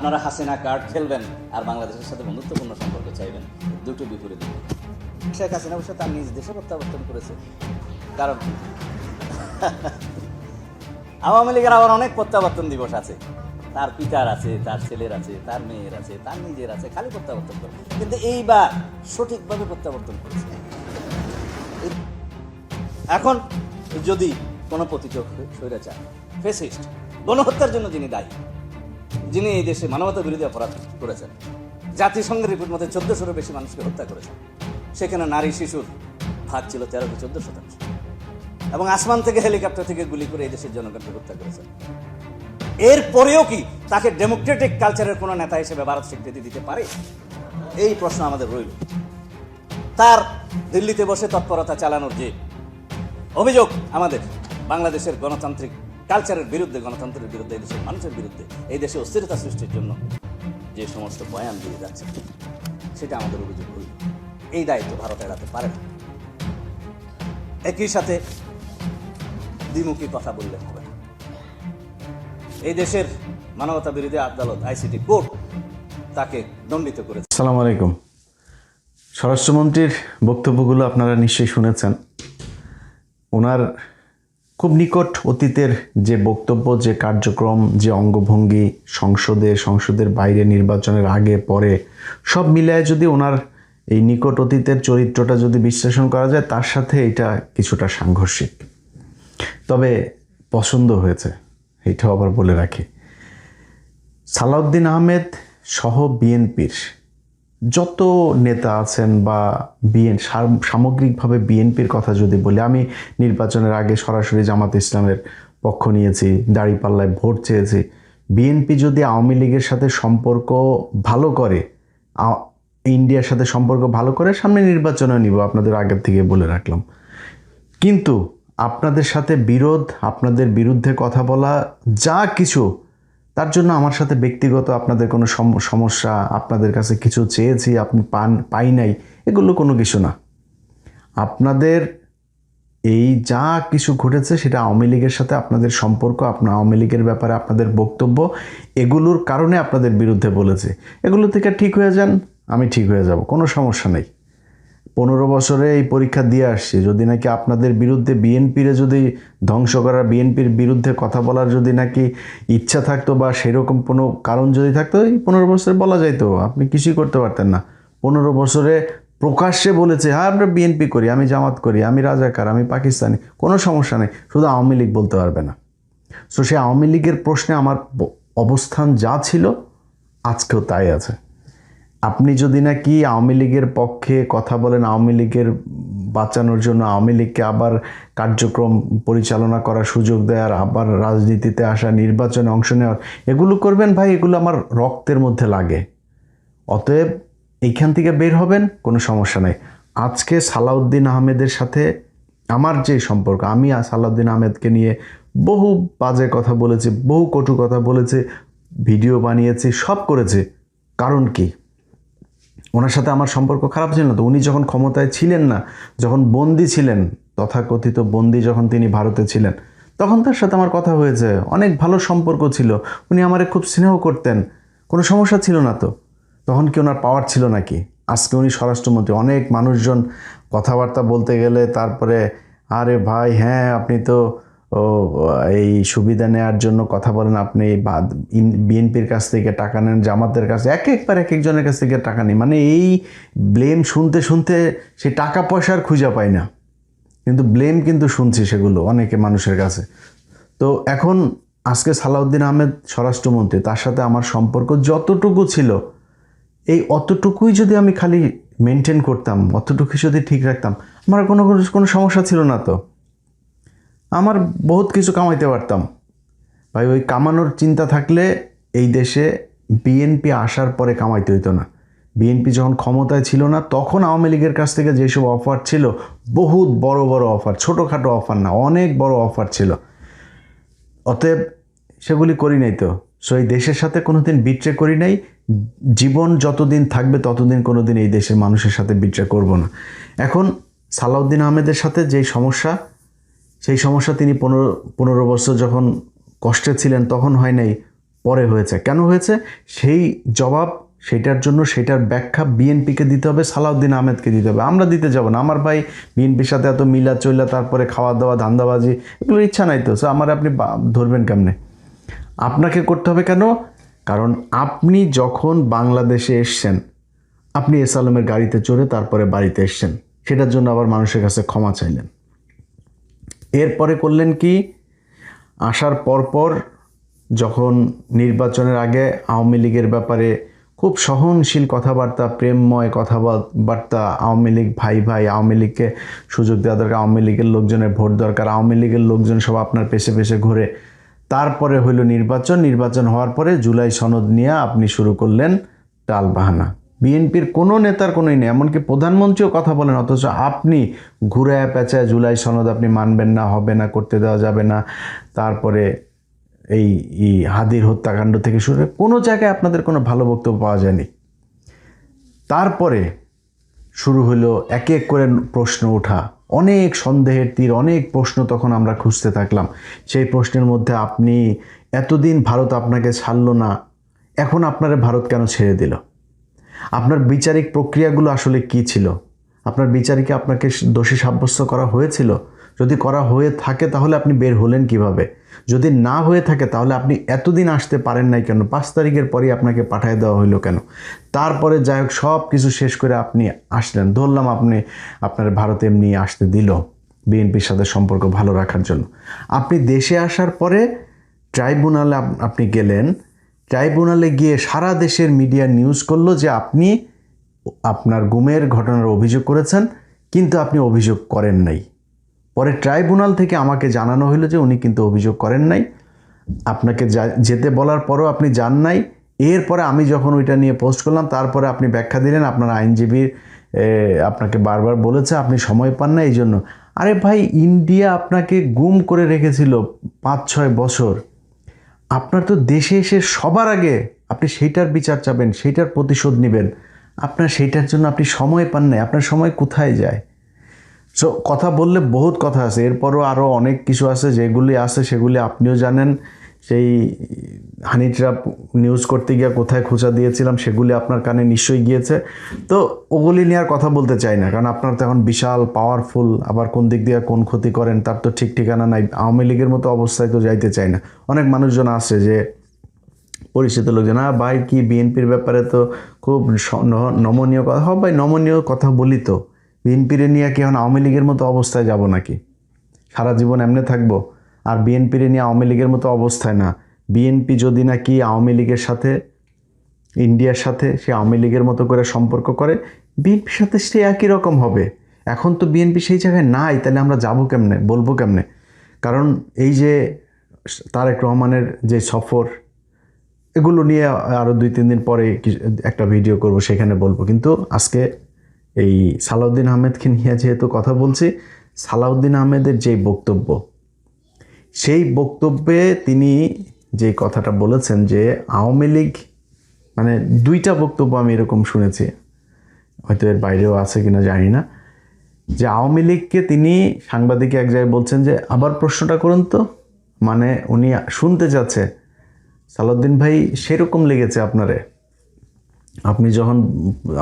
আপনারা হাসিনা কার্ড খেলবেন আর বাংলাদেশের সাথে বন্ধুত্বপূর্ণ সম্পর্ক চাইবেন, দুটো বিপরীত। শেখ হাসিনা অবশ্য তার নিজ দেশে প্রত্যাবর্তন করেছে, কারণ আওয়ামী লীগের আবার অনেক প্রত্যাবর্তন দিবস আছে, তার পিতার আছে, তার ছেলের আছে, তার মেয়ের আছে, তার নিজের আছে, খালি প্রত্যাবর্তন করে। কিন্তু এইবার সঠিকভাবে প্রত্যাবর্তন করেছে। এখন যদি কোনো পতিত স্বৈরাচার, ফ্যাসিস্ট, গণহত্যার জন্য যিনি দায়ী, যিনি এই দেশে মানবতা বিরোধী অপরাধ করেছেন, জাতিসংঘের রিপোর্ট মধ্যে 1400-এরও বেশি মানুষকে হত্যা করেছেন, সেখানে নারী শিশুর ভাগ ছিল 13-14%, এবং আসমান থেকে হেলিকপ্টার থেকে গুলি করে এই দেশের জনগণকে হত্যা করেছেন, এরপরেও কি তাকে ডেমোক্রেটিক কালচারের কোনো নেতা হিসেবে ভারত স্বীকৃতি দিতে পারে? এই প্রশ্ন আমাদের রইল। তার দিল্লিতে বসে তৎপরতা চালানোর যে অভিযোগ আমাদের বাংলাদেশের গণতান্ত্রিক কালচারের বিরুদ্ধে, গণতন্ত্রের বিরুদ্ধে, এই দেশের মানুষের বিরুদ্ধে, এই দেশে অস্থিরতা সৃষ্টির জন্য যে সমস্ত বয়ান দিয়ে যাচ্ছে, সেটা আমাদের অভিযোগ রইল। এই দায়িত্ব ভারত এড়াতে পারে না। একই সাথে দ্বিমুখী কথা বললে হবে না। এই দেশের মানবতা বিরোধী আদালত আইসিটি কোর্ট তাকে দণ্ডিত করেছে। আসসালামু আলাইকুম। স্বরাষ্ট্রমন্ত্রীর বক্তব্যগুলো আপনারা নিশ্চয়ই শুনেছেন। ওনার খুব নিকট অতীতের যে বক্তব্য, যে কার্যক্রম, যে অঙ্গভঙ্গি, সংসদের বাইরে, নির্বাচনের আগে পরে, সব মিলায় যদি ওনার এই নিকট অতীতের চরিত্রটা যদি বিশ্লেষণ করা যায়, তার সাথে এটা কিছুটা সাংঘর্ষিক। তবে পছন্দ হয়েছে, এটাও আবার বলে রাখি। সালাউদ্দিন আহমেদ সহ বিএনপির যত নেতা আছেন বা সামগ্রিকভাবে বিএনপির কথা যদি বলি, আমি নির্বাচনের আগে সরাসরি জামাত ইসলামের পক্ষ নিয়েছি, দাঁড়িপাল্লায় ভোট চেয়েছি। বিএনপি যদি আওয়ামী লীগের সাথে সম্পর্ক ভালো করে, ইন্ডিয়ার সাথে সম্পর্ক ভালো করে, সামনে নির্বাচনে নিব, আপনাদের আগের থেকে বলে রাখলাম। কিন্তু আপনাদের সাথে বিরোধ, আপনাদের বিরুদ্ধে কথা বলা, যা কিছু, তার জন্য আমার সাথে ব্যক্তিগত আপনাদের কোনো সমস্যা, আপনাদের কাছে কিছু চেয়েছি আপনি পাই নাই, এগুলো কোনো কিছু না। আপনাদের এই যা কিছু ঘটেছে সেটা আওয়ামী লীগের সাথে আপনাদের সম্পর্ক, আপনার আওয়ামী লীগের ব্যাপারে আপনাদের বক্তব্য, এগুলোর কারণে আপনাদের বিরুদ্ধে বলেছে। এগুলো থেকে ঠিক হয়ে যান, আমি ঠিক হয়ে যাব, কোনো সমস্যা নেই। 15 বছরে এই পরীক্ষা দিয়ে আসছি। যদি নাকি আপনাদের বিরুদ্ধে, বিএনপিরে যদি ধ্বংস করার, বিএনপির বিরুদ্ধে কথা বলার যদি নাকি ইচ্ছা থাকতো বা সেরকম কোনো কারণ যদি থাকতো, এই 15 বছরে বলা যাইতো, আপনি কিছুই করতে পারতেন না। 15 বছরে প্রকাশ্যে বলেছে, হ্যাঁ আমরা বিএনপি করি, আমি জামাত করি, আমি রাজাকার, আমি পাকিস্তানি, কোনো সমস্যা নেই, শুধু আওয়ামী লীগ বলতে পারবে না। সো সেই আওয়ামী লীগের প্রশ্নে আমার অবস্থান যা ছিল আজকেও তাই আছে। আপনি যদি নাকি আওয়ামী লীগের পক্ষে কথা বলেন, আওয়ামী লীগের বাঁচানোর জন্য, আওয়ামী লীগকে আবার কার্যক্রম পরিচালনা করার সুযোগ দেওয়ার, আবার রাজনীতিতে আসা, নির্বাচনে অংশ নেওয়ার, এগুলো করবেন ভাই, এগুলো আমার রক্তের মধ্যে লাগে। অতএব এইখান থেকে বের হবেন, কোনো সমস্যা নেই। আজকে সালাউদ্দিন আহমেদের সাথে আমার যে সম্পর্ক, আমি সালাউদ্দিন আহমেদকে নিয়ে বহু বাজে কথা বলেছি, বহু কটু কথা বলেছি, ভিডিও বানিয়েছি, সব করেছি। কারণ কি? ওনার সাথে আমার সম্পর্ক খারাপ ছিল না তো। উনি যখন ক্ষমতায় ছিলেন না, যখন বন্দী ছিলেন, তথাকথিত বন্দী যখন তিনি ভারতে ছিলেন, তখন তার সাথে আমার কথা হয়েছে, অনেক ভালো সম্পর্ক ছিল, উনি আমারে খুব স্নেহ করতেন, কোনো সমস্যা ছিল না তো। তখন কি ওনার পাওয়ার ছিল নাকি? আজকে উনি স্বরাষ্ট্রমন্ত্রী, অনেক মানুষজন কথাবার্তা বলতে গেলে তারপরে, আরে ভাই হ্যাঁ আপনি তো এই সুবিধা নেওয়ার জন্য কথা বলেন, আপনি বিএনপির কাছ থেকে টাকা নেন, জামাতের কাছে, একবার এক একজনের কাছ থেকে টাকা নেই, মানে এই ব্লেম শুনতে শুনতে সে টাকা পয়সার খুঁজে পায় না, কিন্তু ব্লেম কিন্তু শুনছি সেগুলো অনেকে মানুষের কাছে। তো এখন আজকে সালাউদ্দিন আহমেদ স্বরাষ্ট্রমন্ত্রী, তার সাথে আমার সম্পর্ক যতটুকু ছিল, এই অতটুকুই যদি আমি খালি মেনটেন করতাম, অতটুকুই যদি ঠিক রাখতাম, আমার কোনো সমস্যা ছিল না তো। আমার বহুত কিছু কামাইতে পারতাম ভাই। ওই কামানোর চিন্তা থাকলে এই দেশে বিএনপি আসার পরে কামাইতে হইতো না। বিএনপি যখন ক্ষমতায় ছিল না, তখন আওয়ামী লীগের কাছ থেকে যেসব অফার ছিল, বহুত বড় বড় অফার, ছোটোখাটো অফার না, অনেক বড় অফার ছিল। অতএব সেগুলি করি নাই তো। সো এই দেশের সাথে কোনোদিন বিট্রে করি নাই। জীবন যতদিন থাকবে ততদিন কোনোদিন এই দেশের মানুষের সাথে বিট্রে করব না। এখন সালাউদ্দিন আহমেদের সাথে যেই সমস্যা, সেই সমস্যা তিনি 15 বছর যখন কষ্টে ছিলেন তখন হয় নাই, পরে হয়েছে। কেন হয়েছে সেই জবাব, সেটার জন্য সেটার ব্যাখ্যা বিএনপিকে দিতে হবে, সালাউদ্দিন আহমেদকে দিতে হবে। আমরা দিতে যাব না। আমার ভাই বিএনপির সাথে এত মিলা চইলা, তারপরে খাওয়া দাওয়া ধান্দাবাজি, এগুলোর ইচ্ছা নাই তো। আমার আপনি ধরবেন কেমনে? আপনাকে করতে হবে কেন? কারণ আপনি যখন বাংলাদেশে এসছেন, আপনি এস আলমের গাড়িতে চড়ে তারপরে বাড়িতে এসছেন, সেটার জন্য আবার মানুষের কাছে ক্ষমা চাইলেন। এরপরে করলেন কি, আসার পরপর যখন নির্বাচনের আগে আওয়ামী লীগের ব্যাপারে খুব সহনশীল কথাবার্তা, প্রেমময় কথাবার্তা, আওয়ামী লীগ ভাই ভাই, আওয়ামী লীগকে সুযোগ দেওয়া দরকার, আওয়ামী লীগের লোকজনের ভোট দরকার, আওয়ামী লীগের লোকজন সব আপনার পেছে পেছে ঘুরে, তারপরে হইল নির্বাচন হওয়ার পরে জুলাই সনদ নিয়ে আপনি শুরু করলেন টালবাহানা। বিএনপির কোনো নেতার কোনোই নেই, এমনকি প্রধানমন্ত্রীও কথা বলেন, অথচ আপনি ঘুরায় পেঁচায় জুলাই সনদ আপনি মানবেন না, হবে না, করতে দেওয়া যাবে না। তারপরে এই হাদির হত্যাকাণ্ড থেকে শুরু করে কোনো জায়গায় আপনাদের কোনো ভালো বক্তব্য পাওয়া যায়নি। তারপরে শুরু হলো একে এক করে প্রশ্ন ওঠা, অনেক সন্দেহের তীর, অনেক প্রশ্ন তখন আমরা খুঁজতে থাকলাম। সেই প্রশ্নের মধ্যে আপনি এতদিন ভারত আপনাকে ছাড়লো না, এখন আপনারা ভারত কেন ছেড়ে দিল? আপনার বিচারিক প্রক্রিয়াগুলো আসলে কি ছিল? আপনার বিচারিকে আপনাকে দোষী সাব্যস্ত করা হয়েছিল? যদি করা হয়ে থাকে তাহলে আপনি বের হলেন কিভাবে? যদি না হয়ে থাকে তাহলে আপনি এতদিন আসতে পারেন নাই কেন? 5 তারিখের পরেই আপনাকে পাঠিয়ে দেওয়া হইলো কেন? তারপরে যাই হোক সব কিছু শেষ করে আপনি আসলেন, ধরলাম আপনার ভারতে এমনি আসতে দিল বিএনপির সাথে সম্পর্ক ভালো রাখার জন্য। আপনি দেশে আসার পরে ট্রাইব্যুনালে আপনি গেলেন, ট্রাইব্যুনালে গিয়ে সারা দেশের মিডিয়া নিউজ করলো যে আপনি আপনার গুমের ঘটনার অভিযোগ করেছেন, কিন্তু আপনি অভিযোগ করেন নাই। পরে ট্রাইব্যুনাল থেকে আমাকে জানানো হলো যে উনি কিন্তু অভিযোগ করেন নাই, আপনাকে যেতে বলার পরও আপনি যান নাই। এরপরে আমি যখন ওইটা নিয়ে পোস্ট করলাম, তারপরে আপনি ব্যাখ্যা দিলেন আপনার আইনজীবীর আপনাকে বারবার বলেছে আপনি সময় পান না এই জন্য। আরে ভাই, ইন্ডিয়া আপনাকে গুম করে রেখেছিল 5-6 বছর। আপনার তো দেশে এসে সবার আগে আপনি সেইটার বিচার চাবেন, সেইটার প্রতিশোধ নেবেন। আপনার সেইটার জন্য আপনি সময় পান নাই। আপনার সময় কোথায় যায়? সো কথা বললে বহুত কথা আছে, এরপরও আরও অনেক কিছু আছে, যেগুলি আছে সেগুলি আপনিও জানেন। সেই হানি ট্র্যাপ নিউজ করতে গিয়ে কোথায় খোঁচা দিয়েছিলাম সেগুলি আপনার কানে নিশ্চয়ই গিয়েছে। তো ওগুলি নিয়ে আর কথা বলতে চাই না, কারণ আপনার তো এখন বিশাল পাওয়ারফুল, আবার কোন দিক দিয়ে কোন ক্ষতি করেন তার তো ঠিক ঠিকানা নাই। আওয়ামী লীগের মতো অবস্থায় তো যাইতে চাই না। অনেক মানুষজন আছে যে পরিচিত লোকজন, ভাই কি বিএনপির ব্যাপারে তো খুব নমনীয় কথা। ভাই নমনীয় কথা বলি তো, বিএনপির নিয়ে কি এখন আওয়ামী লীগের মতো অবস্থায় যাব নাকি? সারা জীবন এমনি থাকবো? আর বিএনপির নিয়ে আওয়ামী লীগের মতো অবস্থায় না। বিএনপি যদি নাকি আওয়ামী লীগের সাথে, ইন্ডিয়ার সাথে সে আওয়ামী লীগের মতো করে সম্পর্ক করে, বিএনপির সাথে সে একই রকম হবে। এখন তো বিএনপি সেই জায়গায় নাই, তাহলে আমরা যাবো কেমনে, বলবো কেমনে? কারণ এই যে তারেক রহমানের যে সফর, এগুলো নিয়ে আরও 2-3 দিন পরে একটা ভিডিও করব, সেখানে বলবো। কিন্তু আজকে এই সালাউদ্দিন আহমেদকে নিয়ে যেহেতু কথা বলছি, সালাউদ্দিন আহমেদের যেই বক্তব্য, সেই বক্তব্যে তিনি যে কথাটা বলেছেন যে আওয়ামী লীগ, মানে 2টা বক্তব্য আমি এরকম শুনেছি, হয়তো এর বাইরেও আছে কিনা জানি না, যে আওয়ামী লীগকে তিনি সাংবাদিক এক জায়গায় বলছেন যে আবার প্রশ্নটা করুন তো, মানে উনি শুনতে চাচ্ছে সালাউদ্দিন ভাই সেরকম লেগেছে আপনারে, আপনি যখন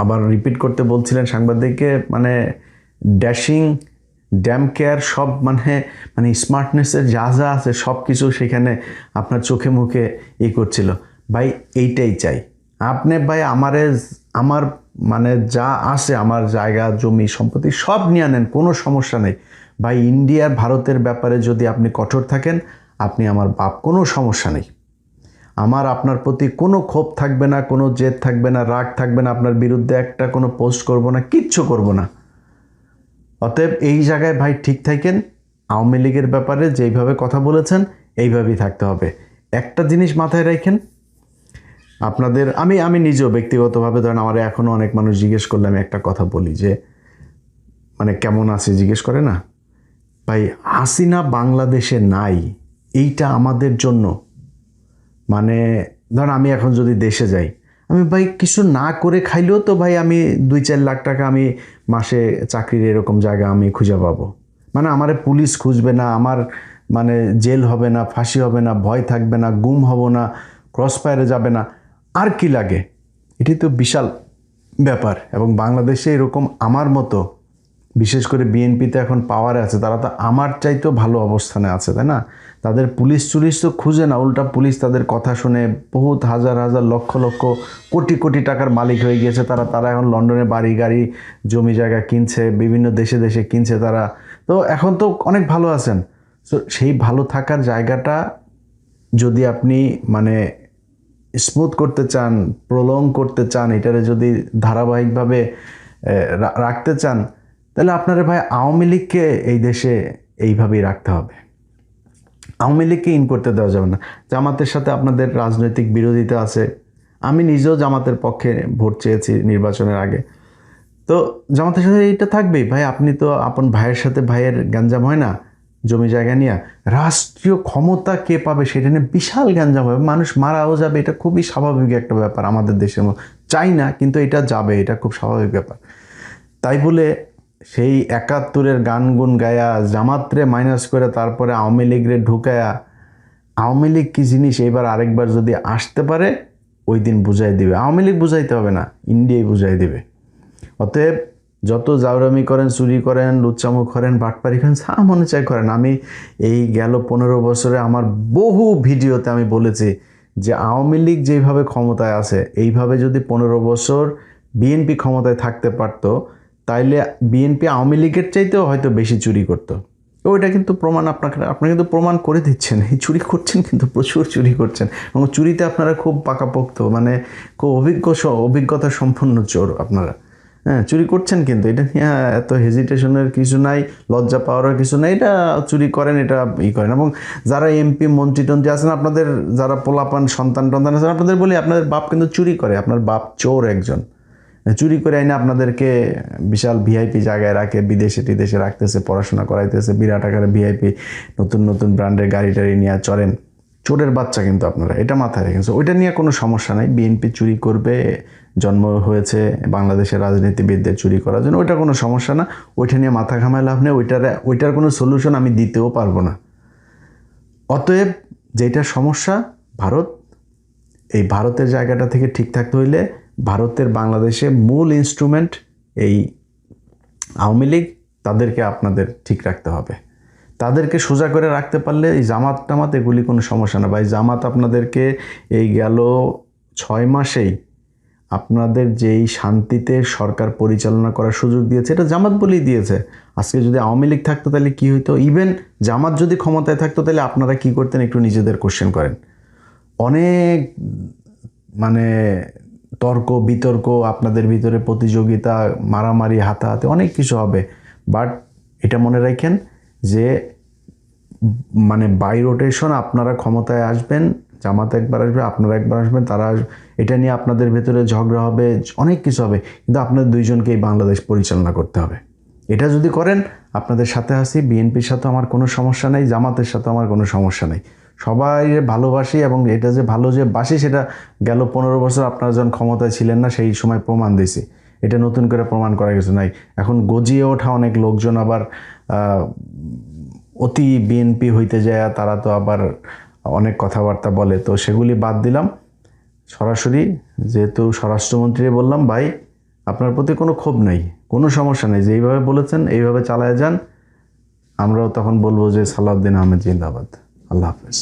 আবার রিপিট করতে বলছিলেন সাংবাদিককে, মানে ড্যাশিং, ড্যাম কেয়ার সব, মানে স্মার্টনেসের যা যা আছে সব কিছু সেখানে আপনার চোখে মুখে করছিল। ভাই এইটাই চাই আপনি, ভাই আমার মানে যা আছে, আমার জায়গা জমি সম্পত্তি সব নিয়ে নেন, কোনো সমস্যা নেই ভাই। ইন্ডিয়ার ভারতের ব্যাপারে যদি আপনি কঠোর থাকেন, আপনি আমার বাপ, কোনো সমস্যা নেই। আমার আপনার প্রতি কোনো ক্ষোভ থাকবে না, কোনো জেদ থাকবে না, রাগ থাকবে না, আপনার বিরুদ্ধে একটা কোনো পোস্ট করব না, কিচ্ছু করব না। অতএব এই জায়গায় ভাই ঠিক থাকেন। আওয়ামী লীগের ব্যাপারে যেইভাবে কথা বলেছেন এইভাবেই থাকতে হবে। একটা জিনিস মাথায় রাখেন, আপনাদের আমি নিজেও ব্যক্তিগতভাবে, ধরেন আমার এখনও অনেক মানুষ জিজ্ঞেস করলে আমি একটা কথা বলি যে, মানে কেমন আছে জিজ্ঞেস করে না, ভাই হাসিনা বাংলাদেশে নাই, এইটা আমাদের জন্য, মানে ধর আমি এখন যদি দেশে যাই, আমি ভাই কিছু না করে খাইলেও তো ভাই আমি 2-4 লাখ টাকা আমি মাসে চাকরির এরকম জায়গা আমি খুঁজে পাবো। মানে আমারে পুলিশ খুঁজবে না, আমার মানে জেল হবে না, ফাঁসি হবে না, ভয় থাকবে না, গুম হব না, ক্রস ফায়ারে যাবে না, আর কি লাগে? এটি তো বিশাল ব্যাপার। এবং বাংলাদেশে এরকম আমার মতো, বিশেষ করে বিএনপিতে এখন পাওয়ারে আছে, তারা তো আমার চাইতেও ভালো অবস্থানে আছে, তাই না? তাদের পুলিশ তো খুঁজে না, উল্টা পুলিশ তাদের কথা শুনে বহুত হাজার হাজার লক্ষ লক্ষ কোটি কোটি টাকার মালিক হয়ে গিয়েছে। তারা এখন লন্ডনে বাড়ি গাড়ি জমি জায়গা কিনছে, বিভিন্ন দেশে দেশে কিনছে তারা। তো এখন তো অনেক ভালো আছেন। তো সেই ভালো থাকার জায়গাটা যদি আপনি মানে স্মুথ করতে চান, প্রলং করতে চান, এটারে যদি ধারাবাহিকভাবে রাখতে চান, তাহলে আপনারা ভাই আওয়ামী লীগকে এই দেশে এইভাবেই রাখতে হবে। আওয়ামী লীগকে ইন করতে দেওয়া যাবে না। জামাতের সাথে আপনাদের রাজনৈতিক বিরোধিতা আছে, আমি নিজেও জামাতের পক্ষে ভোট চেয়েছি নির্বাচনের আগে। তো জামাতের সাথে এইটা থাকবেই ভাই। আপনি তো আপন ভাইয়ের সাথে ভাইয়ের গ্যাঞ্জাম হয় না জমি জায়গা নিয়ে, রাষ্ট্রীয় ক্ষমতা কে পাবে সেটা নিয়ে বিশাল গ্যাঞ্জাম হবে, মানুষ মারাও যাবে। এটা খুবই স্বাভাবিক একটা ব্যাপার আমাদের দেশের মধ্যে, চাই না কিন্তু এটা যাবে, এটা খুব স্বাভাবিক ব্যাপার। তাই বলে সেই 71-এর গান গুন গায়া জামাতরে মাইনাস করে তারপরে আওয়ামী লীগরে ঢুকায়া, আওয়ামী লীগ কী জিনিস এইবার আরেকবার যদি আসতে পারে ওই দিন বুঝাই দিবে। আওয়ামী লীগ বুঝাইতে হবে না, ইন্ডিয়াই বুঝাই দিবে। অতএব যত জাউরামি করেন, চুরি করেন, লুচ্চামু করেন, বাটপারি করেন, যা মনে চাই করেন। আমি এই গেল 15 বছরে আমার বহু ভিডিওতে আমি বলেছি যে আওয়ামী লীগ যেইভাবে ক্ষমতায় আছে, এইভাবে যদি 15 বছর বিএনপি ক্ষমতায় থাকতে পারতো, তাইলে বিএনপি আওয়ামী লীগের চাইতেও হয়তো বেশি চুরি করতো। ওইটা কিন্তু প্রমাণ আপনারা কিন্তু প্রমাণ করে দিচ্ছেন। এই চুরি করছেন, কিন্তু প্রচুর চুরি করছেন, এবং চুরিতে আপনারা খুব পাকাপোক্ত, মানে খুব অভিজ্ঞতা সম্পন্ন চোর আপনারা। হ্যাঁ, চুরি করছেন, কিন্তু এটা নিয়ে এত হেজিটেশনের কিছু নাই, লজ্জা পাওয়ার কিছু নাই। এটা চুরি করেন, এটা করেন। এবং যারা এমপি মন্ত্রী টন্ত্রী আছেন, আপনাদের যারা পোলাপান সন্তান টন্তান আছেন, আপনাদের বলি আপনাদের বাপ কিন্তু চুরি করে, আপনার বাপ চোর একজন। চুরি করে আইনে আপনাদেরকে বিশাল ভিআইপি জায়গায় রাখে, বিদেশে টিদেশে রাখতেছে, পড়াশোনা করাইতেছে, বিরাট আকারে ভিআইপি নতুন নতুন ব্র্যান্ডের গাড়ি টাড়ি নিয়ে চড়েন। চোরের বাচ্চা কিন্তু আপনারা, এটা মাথায় রেখেছে। ওইটা নিয়ে কোনো সমস্যা নাই। বিএনপি চুরি করবে, জন্ম হয়েছে বাংলাদেশের রাজনীতিবিদদের চুরি করার জন্য, ওইটা কোনো সমস্যা না। ওইটা নিয়ে মাথা ঘামায় লাভ নেই। ওইটার কোনো সলিউশন আমি দিতেও পারবো না। অতএব যেটা সমস্যা ভারত, এই ভারতের জায়গাটা থেকে ঠিক থাকতে হইলে ভারতের বাংলাদেশে মূল ইনস্ট্রুমেন্ট এই আওয়ামী লীগ, তাদেরকে আপনাদের ঠিক রাখতে হবে। তাদেরকে সোজা করে রাখতে পারলে এই জামাত টামাত এগুলি কোনো সমস্যা না ভাই। জামাত আপনাদেরকে এই গেল 6 মাসেই আপনাদের যেই শান্তিতে সরকার পরিচালনা করার সুযোগ দিয়েছে, এটা জামাত বলেই দিয়েছে। আজকে যদি আওয়ামী লীগ থাকতো তাহলে কি হইতো? ইভেন জামাত যদি ক্ষমতায় থাকতো তাহলে আপনারা কি করতেন একটু নিজেদের কোশ্চেন করেন। অনেক মানে তর্ক বিতর্ক, আপনাদের ভিতরে প্রতিযোগিতা, মারামারি, হাতাহাতি, অনেক কিছু হবে। বাট এটা মনে রাখেন যে মানে বাই রোটেশন আপনারা ক্ষমতায় আসবেন, জামাত একবার আসবে, আপনারা একবার আসবেন, তারা এটা নিয়ে আপনাদের ভেতরে ঝগড়া হবে, অনেক কিছু হবে, কিন্তু আপনাদের দুইজনকেই বাংলাদেশ পরিচালনা করতে হবে। এটা যদি করেন আপনাদের সাথে আসি। বিএনপির সাথে আমার কোনো সমস্যা নেই, জামাতের সাথে আমার কোনো সমস্যা নেই, সবাই ভালোবাসি। এবং এটা যে ভালো যে বাসি সেটা গেল 15 বছর আপনারা যখন ক্ষমতায় ছিলেন না সেই সময় প্রমাণ দিয়েছি। এটা নতুন করে প্রমাণ করা কিছু নাই। এখন গজিয়ে ওঠা অনেক লোকজন আবার অতি বিএনপি হইতে যায়, তারা তো আবার অনেক কথাবার্তা বলে, তো সেগুলি বাদ দিলাম। সরাসরি যেহেতু স্বরাষ্ট্রমন্ত্রী বললাম, ভাই আপনার প্রতি কোনো ক্ষোভ নেই, কোনো সমস্যা নেই, যে এইভাবে বলেছেন এইভাবে চালায় যান। আমরাও তখন বলবো যে সালাউদ্দিন আহমেদ জিন্দাবাদ। আল্লাহ হাফেজ।